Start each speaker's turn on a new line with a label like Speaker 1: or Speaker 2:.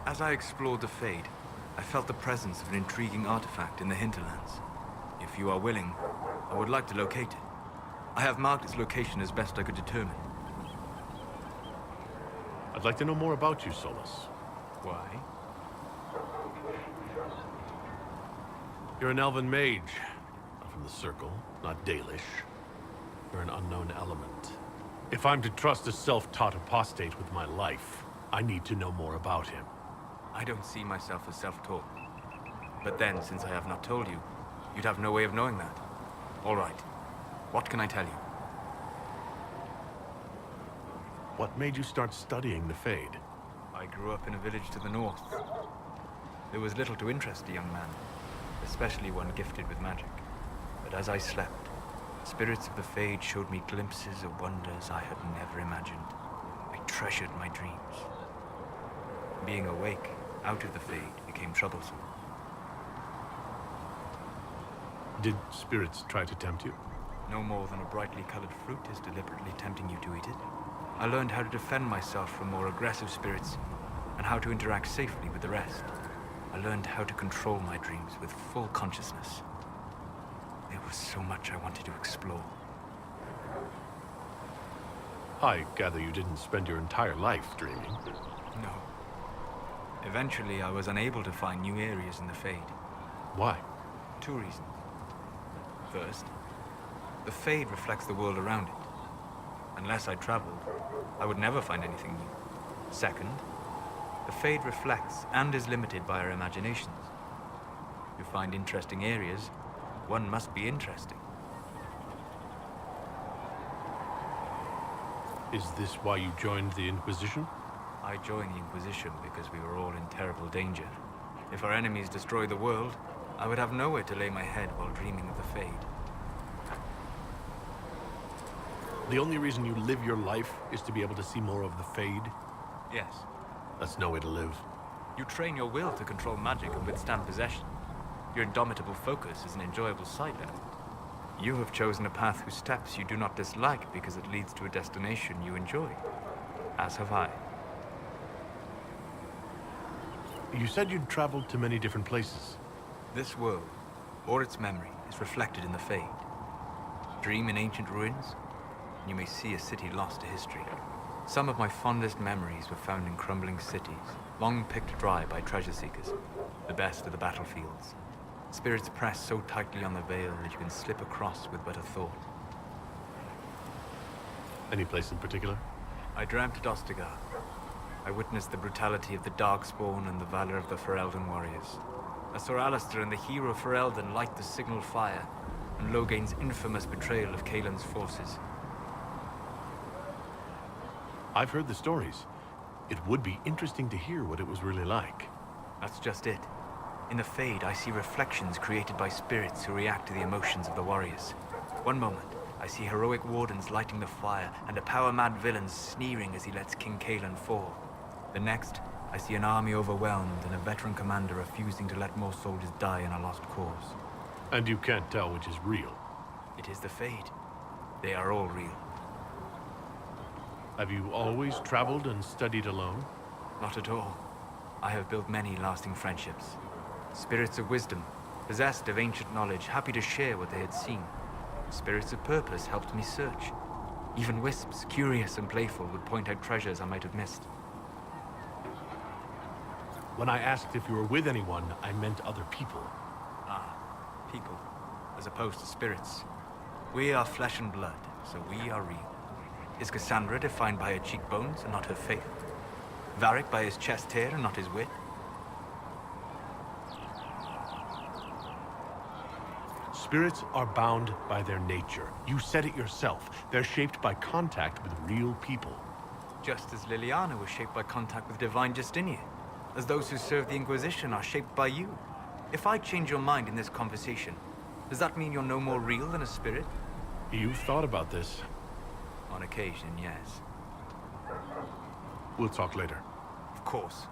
Speaker 1: As I explored the Fade, I felt the presence of an intriguing artifact in the hinterlands. If you are willing, I would like to locate it. I have marked its location as best I could determine.
Speaker 2: I'd like to know more about you, Solas.
Speaker 1: Why?
Speaker 2: You're an elven mage. Not from the Circle, not Dalish. You're an unknown element. If I'm to trust a self-taught apostate with my life, I need to know more about him.
Speaker 1: I don't see myself as self-taught. But then, since I have not told you, you'd have no way of knowing that. All right. What can I tell you?
Speaker 2: What made you start studying the Fade?
Speaker 1: I grew up in a village to the north. There was little to interest a young man, especially one gifted with magic. But as I slept, spirits of the Fade showed me glimpses of wonders I had never imagined. I treasured my dreams. Being awake, out of the Fade, became troublesome.
Speaker 2: Did spirits try to tempt you?
Speaker 1: No more than a brightly colored fruit is deliberately tempting you to eat it. I learned how to defend myself from more aggressive spirits, and how to interact safely with the rest. I learned how to control my dreams with full consciousness. There was so much I wanted to explore.
Speaker 2: I gather you didn't spend your entire life dreaming.
Speaker 1: No. Eventually, I was unable to find new areas in the Fade.
Speaker 2: Why?
Speaker 1: 2 reasons. First, the Fade reflects the world around it. Unless I traveled, I would never find anything new. Second, the Fade reflects and is limited by our imaginations. To find interesting areas, one must be interesting.
Speaker 2: Is this why you joined the Inquisition?
Speaker 1: I joined the Inquisition because we were all in terrible danger. If our enemies destroyed the world, I would have nowhere to lay my head while dreaming of the Fade.
Speaker 2: The only reason you live your life is to be able to see more of the Fade?
Speaker 1: Yes.
Speaker 2: That's no way to live.
Speaker 1: You train your will to control magic and withstand possession. Your indomitable focus is an enjoyable side element. You have chosen a path whose steps you do not dislike because it leads to a destination you enjoy. As have I.
Speaker 2: You said you'd traveled to many different places.
Speaker 1: This world, or its memory, is reflected in the Fade. Dream in ancient ruins, and you may see a city lost to history. Some of my fondest memories were found in crumbling cities, long picked dry by treasure seekers, the best of the battlefields. Spirits press so tightly on the veil that you can slip across with but a thought.
Speaker 2: Any place in particular?
Speaker 1: I dreamt at Ostagar. I witnessed the brutality of the Darkspawn and the valor of the Ferelden warriors. I saw Alistair and the hero Ferelden light the signal fire, and Logain's infamous betrayal of Kaelin's forces.
Speaker 2: I've heard the stories. It would be interesting to hear what it was really like.
Speaker 1: That's just it. In the Fade, I see reflections created by spirits who react to the emotions of the warriors. One moment, I see heroic wardens lighting the fire, and a power-mad villain sneering as he lets King Kaelin fall. The next, I see an army overwhelmed and a veteran commander refusing to let more soldiers die in a lost cause.
Speaker 2: And you can't tell which is real.
Speaker 1: It is the Fade. They are all real.
Speaker 2: Have you always traveled and studied alone?
Speaker 1: Not at all. I have built many lasting friendships. Spirits of wisdom, possessed of ancient knowledge, happy to share what they had seen. Spirits of purpose helped me search. Even wisps, curious and playful, would point out treasures I might have missed.
Speaker 2: When I asked if you were with anyone, I meant other people.
Speaker 1: Ah, people, as opposed to spirits. We are flesh and blood, so we are real. Is Cassandra defined by her cheekbones and not her faith? Varric by his chest hair and not his wit?
Speaker 2: Spirits are bound by their nature. You said it yourself. They're shaped by contact with real people.
Speaker 1: Just as Liliana was shaped by contact with divine Justinia. As those who serve the Inquisition are shaped by you. If I change your mind in this conversation, does that mean you're no more real than a spirit?
Speaker 2: You've thought about this.
Speaker 1: On occasion, yes.
Speaker 2: We'll talk later.
Speaker 1: Of course.